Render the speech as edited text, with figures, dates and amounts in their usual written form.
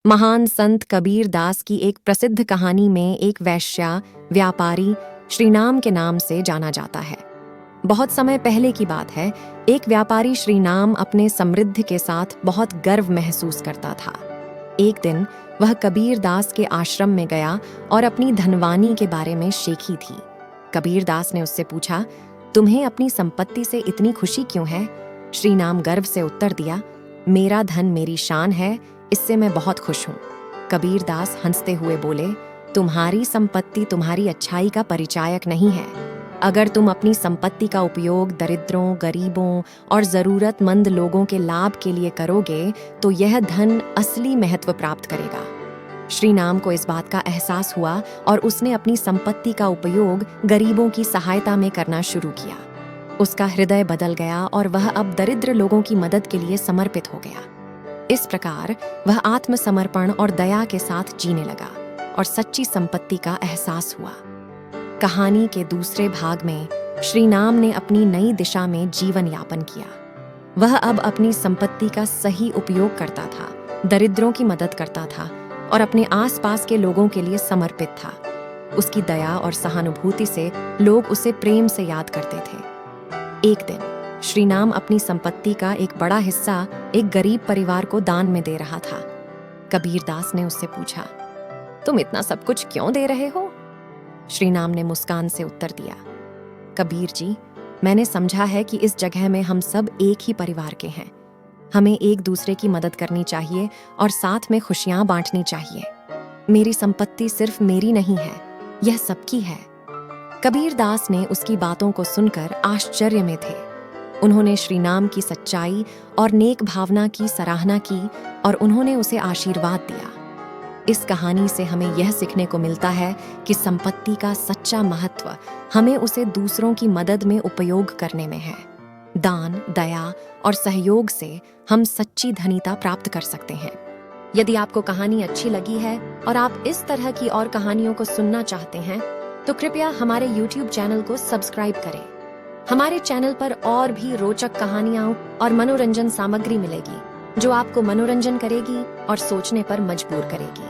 महान संत कबीर दास की एक प्रसिद्ध कहानी में एक वैश्या व्यापारी श्रीनाम के नाम से जाना जाता है। बहुत समय पहले की बात है। एक व्यापारी श्रीनाम अपने समृद्धि के साथ बहुत गर्व महसूस करता था। एक दिन वह कबीर दास के आश्रम में गया और अपनी धनवानी के बारे में शेखी थी। कबीर दास ने उससे पूछा, तुम्हें अपनी संपत्ति से इतनी खुशी क्यों है? श्रीनाम गर्व से उत्तर दिया, मेरा धन मेरी शान है, इससे मैं बहुत खुश हूँ। कबीर दास हंसते हुए बोले, तुम्हारी संपत्ति तुम्हारी अच्छाई का परिचायक नहीं है। अगर तुम अपनी संपत्ति का उपयोग दरिद्रों, गरीबों और जरूरतमंद लोगों के लाभ के लिए करोगे तो यह धन असली महत्व प्राप्त करेगा। श्रीनाम को इस बात का एहसास हुआ और उसने अपनी संपत्ति का उपयोग गरीबों की सहायता में करना शुरू किया। उसका हृदय बदल गया और वह अब दरिद्र लोगों की मदद के लिए समर्पित हो गया। इस प्रकार वह आत्मसमर्पण और दया के साथ जीने लगा और सच्ची संपत्ति का एहसास हुआ। कहानी के दूसरे भाग में श्रीनाम ने अपनी नई दिशा में जीवन यापन किया। वह अब अपनी संपत्ति का सही उपयोग करता था, दरिद्रों की मदद करता था और अपने आसपास के लोगों के लिए समर्पित था। उसकी दया और सहानुभूति से लोग उसे प्रेम से याद करते थे। एक दिन श्रीनाम अपनी संपत्ति का एक बड़ा हिस्सा एक गरीब परिवार को दान में दे रहा था। कबीर दास ने उससे पूछा, तुम इतना सब कुछ क्यों दे रहे हो? श्रीनाम ने मुस्कान से उत्तर दिया, कबीर जी, मैंने समझा है कि इस जगह में हम सब एक ही परिवार के हैं। हमें एक दूसरे की मदद करनी चाहिए और साथ में खुशियां बांटनी चाहिए। मेरी संपत्ति सिर्फ मेरी नहीं है, यह सबकी है। कबीर दास ने उसकी बातों को सुनकर आश्चर्य में थे। उन्होंने श्रीनाम की सच्चाई और नेक भावना की सराहना की और उन्होंने उसे आशीर्वाद दिया। इस कहानी से हमें यह सीखने को मिलता है कि संपत्ति का सच्चा महत्व हमें उसे दूसरों की मदद में उपयोग करने में है। दान, दया और सहयोग से हम सच्ची धनिता प्राप्त कर सकते हैं। यदि आपको कहानी अच्छी लगी है और आप इस तरह की और कहानियों को सुनना चाहते हैं तो कृपया हमारे YouTube चैनल को सब्सक्राइब करें। हमारे चैनल पर और भी रोचक कहानियां और मनोरंजन सामग्री मिलेगी जो आपको मनोरंजन करेगी और सोचने पर मजबूर करेगी।